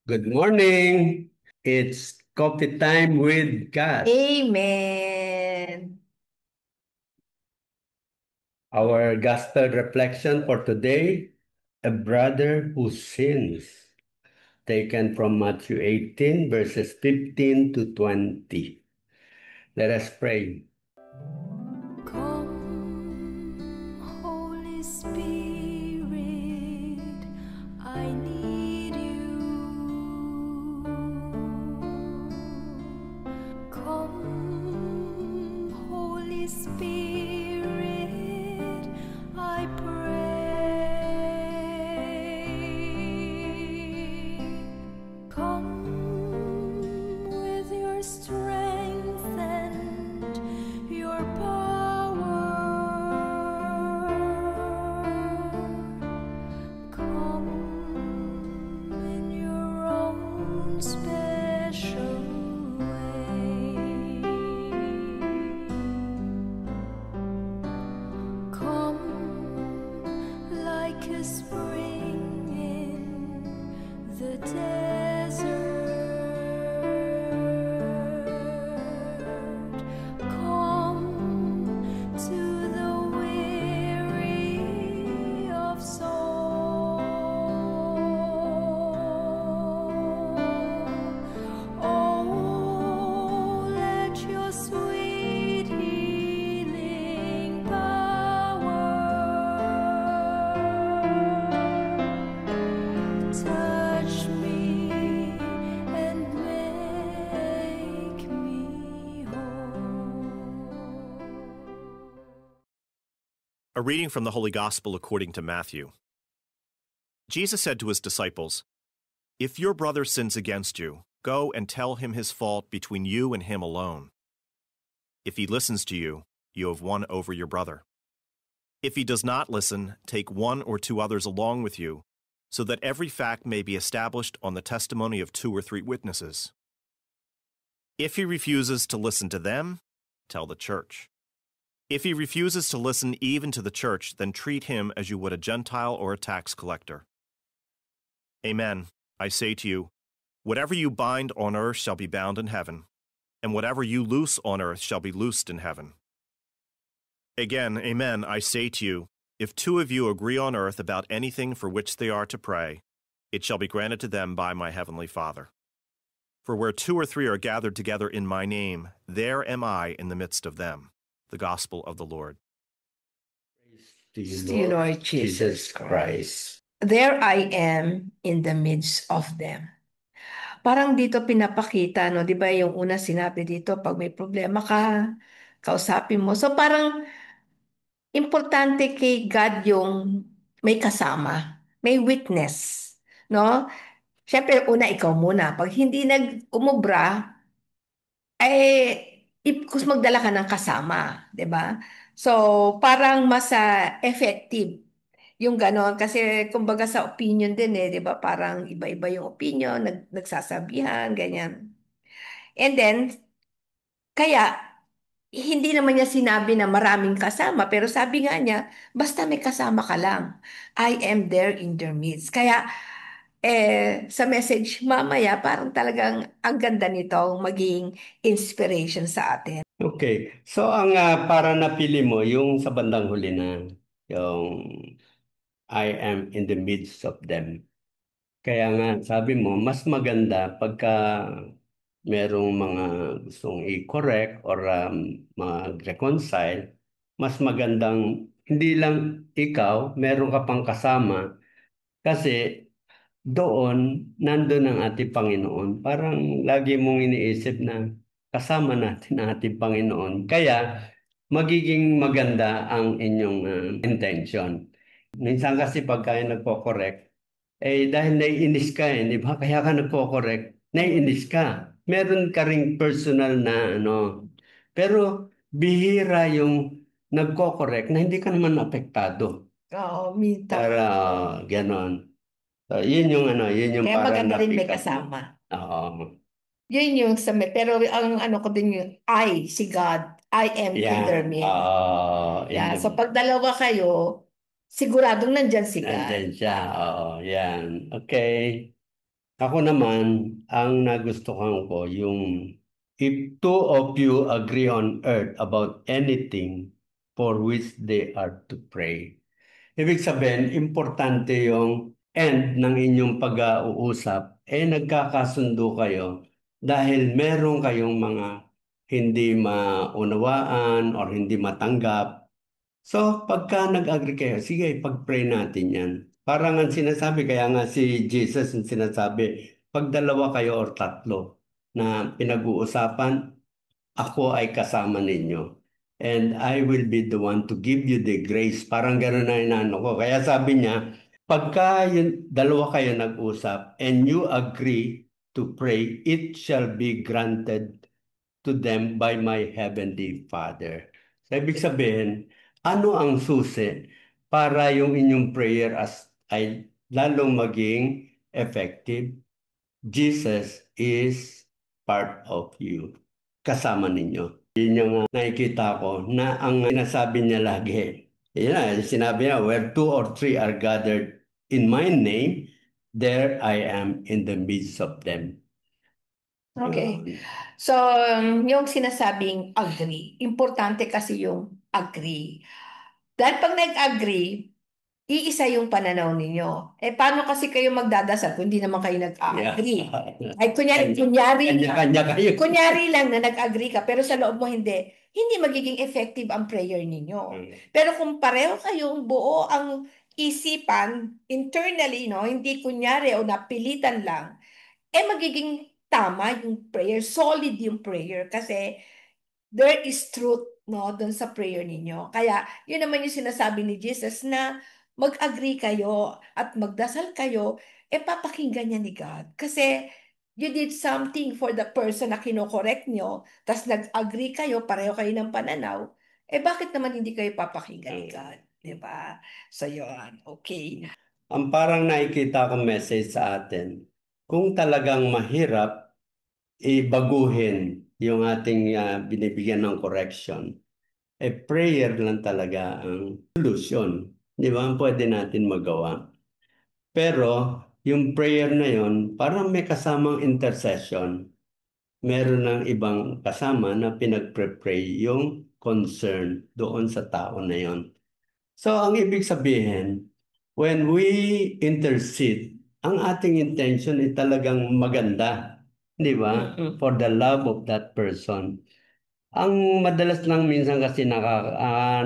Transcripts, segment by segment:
Good morning. It's coffee time with Kat. Amen. Our gospel reflection for today, a brother who sins, taken from Matthew 18, verses 15 to 20. Let us pray. Come, Holy Spirit, I need you. Come, Holy Spirit, I pray. Come with your strength and your power. Come in your own special way. Come like a spring in the desert. Come to the weary of soul. Oh, let your sweet healing power touch me and make me whole. A reading from the Holy Gospel according to Matthew. Jesus said to his disciples, "If your brother sins against you, go and tell him his fault between you and him alone. If he listens to you, you have won over your brother. If he does not listen, take one or two others along with you, so that every fact may be established on the testimony of 2 or 3 witnesses. If he refuses to listen to them, tell the church. If he refuses to listen even to the church, then treat him as you would a Gentile or a tax collector. Amen, I say to you, whatever you bind on earth shall be bound in heaven, and whatever you loose on earth shall be loosed in heaven. Again, amen, I say to you, if 2 of you agree on earth about anything for which they are to pray, it shall be granted to them by my heavenly Father. For where 2 or 3 are gathered together in my name, there am I in the midst of them." The Gospel of the Lord. To To you, Lord Jesus Christ. There I am in the midst of them. Parang dito pinapakita, no, 'di ba yung una sinabi dito, pag may problema ka, kausapin mo. So parang importante kay God yung may kasama, may witness, no? Siyempre, una ikaw muna. Pag hindi nag-umubra, kus magdala ka ng kasama, 'di ba? So, parang mas effective yung ganon. Kasi, kumbaga sa opinion din 'di ba? Parang iba-iba yung opinion, nagsasabihan, ganyan. And then, kaya, hindi naman niya sinabi na maraming kasama, pero sabi nga niya, basta may kasama ka lang. I am there in their midst. Kaya, sa message mamaya, parang talagang ang ganda nito, maging inspiration sa atin. Okay. So, para napili mo, yung sa bandang huli na, yung I am in the midst of them. Kaya nga, sabi mo, mas maganda pagka merong mga gustong i-correct or mag-reconcile, mas magandang hindi lang ikaw, meron ka pang kasama kasi doon, nandun ang ating Panginoon. Parang lagi mong iniisip na kasama natin ang ating Panginoon. Kaya magiging maganda ang inyong intention. Minsan kasi pagka nagko-correct, dahil naiinis ka di ba? Kaya ka nagko-correct, naiinis ka. Meron ka ring personal na ano. Pero bihira yung nagko-correct na hindi ka naman apektado. Oo, minta. Para ganon. So, yun yung ano, yun yung Kaya parang maganda rin may na-pick up mo. kasama. Oo. Yun yung sa, pero ang ano ko din yung I, si God, I am in their Yan. midst. In Yeah, the, so pag dalawa kayo, siguradong nandyan si nandyan God. siya. Oo, yan. Okay. Ako naman, ang nagustuhan ko yung if two of you agree on earth about anything for which they are to pray. Ibig sabihin, importante yung end ng inyong pag-uusap, nagkakasundo kayo dahil meron kayong mga hindi maunawaan or hindi matanggap. So, pagka nag-agree kayo, sige, pag-pray natin yan. Parang ang sinasabi, kaya nga si Jesus ang sinasabi, pag dalawa kayo or tatlo na pinag-uusapan, ako ay kasama ninyo. And I will be the one to give you the grace. Parang gano'n na inaano ko. Kaya sabi niya, pagka yung dalawa kayo nag-usap and you agree to pray, it shall be granted to them by my heavenly Father. So, ibig sabihin, ano ang susi para yung inyong prayer ay lalong maging effective? Jesus is part of you. Kasama ninyo. Yun yung nakikita ko na ang sinasabi niya lagi. Yun na, sinabi niya, where two or three are gathered in my name, there I am in the midst of them. Okay. So, yung sinasabing agree, importante kasi yung agree. Dahil pag nag-agree, iisa yung pananaw ninyo. Paano kasi kayo magdadasal kung hindi naman kayo nag-agree? Ay, Kanya-kanya kayo. kunyari lang na nag-agree ka, pero sa loob mo hindi magiging effective ang prayer ninyo. Pero kung pareho kayong buo ang isipan internally, no, hindi kunyari o napilitan lang, magiging tama yung prayer, solid yung prayer kasi there is truth, no, doon sa prayer ninyo. Kaya yun naman yung sinasabi ni Jesus na mag-agree kayo at magdasal kayo, papakinggan niya ni God. Kasi you did something for the person na kinokorek nyo, tas nag-agree kayo, pareho kayo ng pananaw, bakit naman hindi kayo papakinggan ni God? Diba? So yun, okay. Ang parang nakikita kong message sa atin, kung talagang mahirap ibaguhin yung ating binibigyan ng correction, prayer lang talaga ang solution. Di ba? Ang pwede natin magawa. Pero yung prayer na yon, parang may kasamang intercession. Meron ng ibang kasama na pinagpre-pray yung concern doon sa tao na yon. So, ang ibig sabihin, when we intercede, ang ating intention ay talagang maganda. Di ba? For the love of that person. Ang madalas lang minsan kasi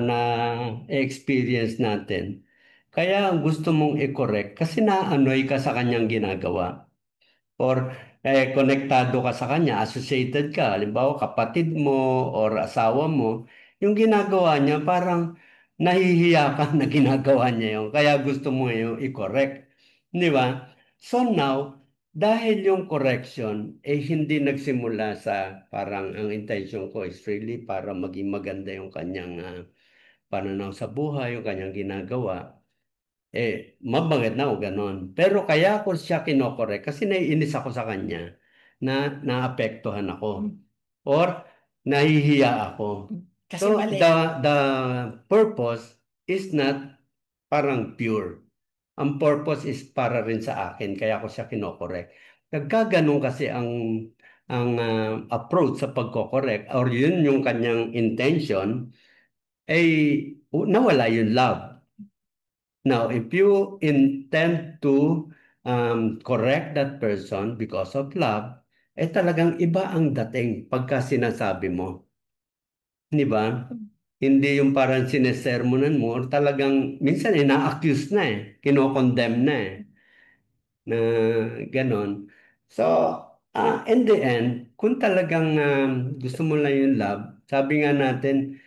na-experience natin. Kaya gusto mong i-correct kasi naanoy ka sa kanyang ginagawa. Or konektado ka sa kanya, associated ka, halimbawa kapatid mo or asawa mo, yung ginagawa niya parang nahihiya ka na ginagawa niya yun. Kaya gusto mo yung i-correct. Di ba? So now, dahil yung correction hindi nagsimula sa parang ang intention ko is really para maging maganda yung kanyang pananaw sa buhay, yung kanyang ginagawa, mabanggit na o ganon. Pero kaya ako siya kinokorek kasi naiinis ako sa kanya na naapektuhan ako or nahihiya ako. Kasi So mali. the purpose is not parang pure. Ang purpose is para rin sa akin kaya ako siya kinokorek. Nagkaganon kasi ang approach sa pagkokorek or yun yung kanyang intention nawala yung love. Now, if you intend to correct that person because of love, talagang iba ang dating pagka sinasabi mo. Di ba? Hindi yung parang sinesermonan mo or talagang minsan na-accuse na kinokondemn na na ganon. So, in the end, kung talagang gusto mo lang yung love, sabi nga natin,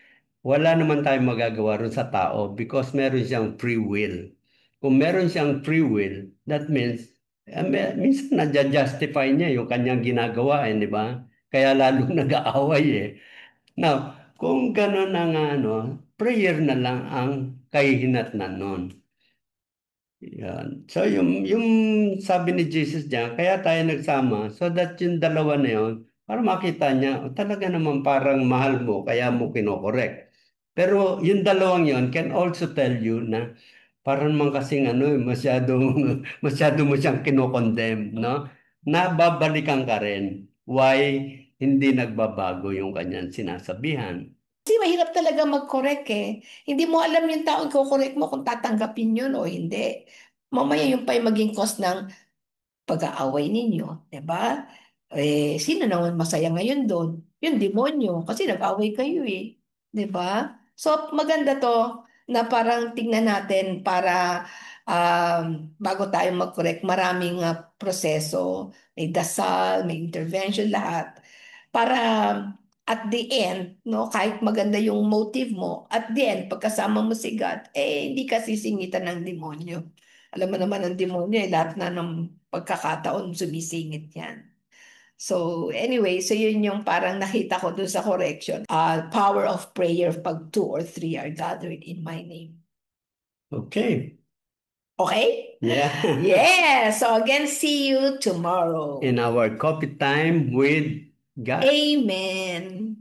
wala naman tayong magagawa ron sa tao because meron siyang free will. Kung meron siyang free will, that means, minsan na-justify niya yung kanyang ginagawa, di ba? Kaya lalong nag-aaway Now, kung gano'n ang prayer na lang ang kahihinatnan nun. Yan. So, yung sabi ni Jesus diyan, kaya tayo nagsama, so that yung dalawa na yun, para makita niya, talaga naman parang mahal mo, kaya mo kinokorek. Pero yung dalawang yon can also tell you na parang naman kasing masyado mo siyang kinokondemn, no? nababalikan ka rin. Why hindi nagbabago yung kanyang sinasabihan? Kasi mahirap talaga mag-correct eh. Hindi mo alam yung taong ko-correct mo kung tatanggapin yun o hindi. Mamaya yung pa'y maging cause ng pag-aaway ninyo, 'di ba? Eh, sino naman masaya ngayon doon? Yung demonyo, kasi nag-away kayo eh, 'di ba? So, maganda to na parang tingnan natin para bago tayo mag-correct, maraming proseso, may dasal, may intervention, lahat. Para at the end, no, kahit maganda yung motive mo, at the end, pagkasama mo si God, eh, hindi ka sisingitan ng demonyo. Alam mo naman ang demonyo, eh, lahat na ng pagkakataon sumisingit yan. So anyway, so yun yung parang nakita ko dun sa correction. Power of prayer pag 2 or 3 are gathered in my name. Okay. Okay? Yeah. Yeah. So again, see you tomorrow. In our coffee time with God. Amen.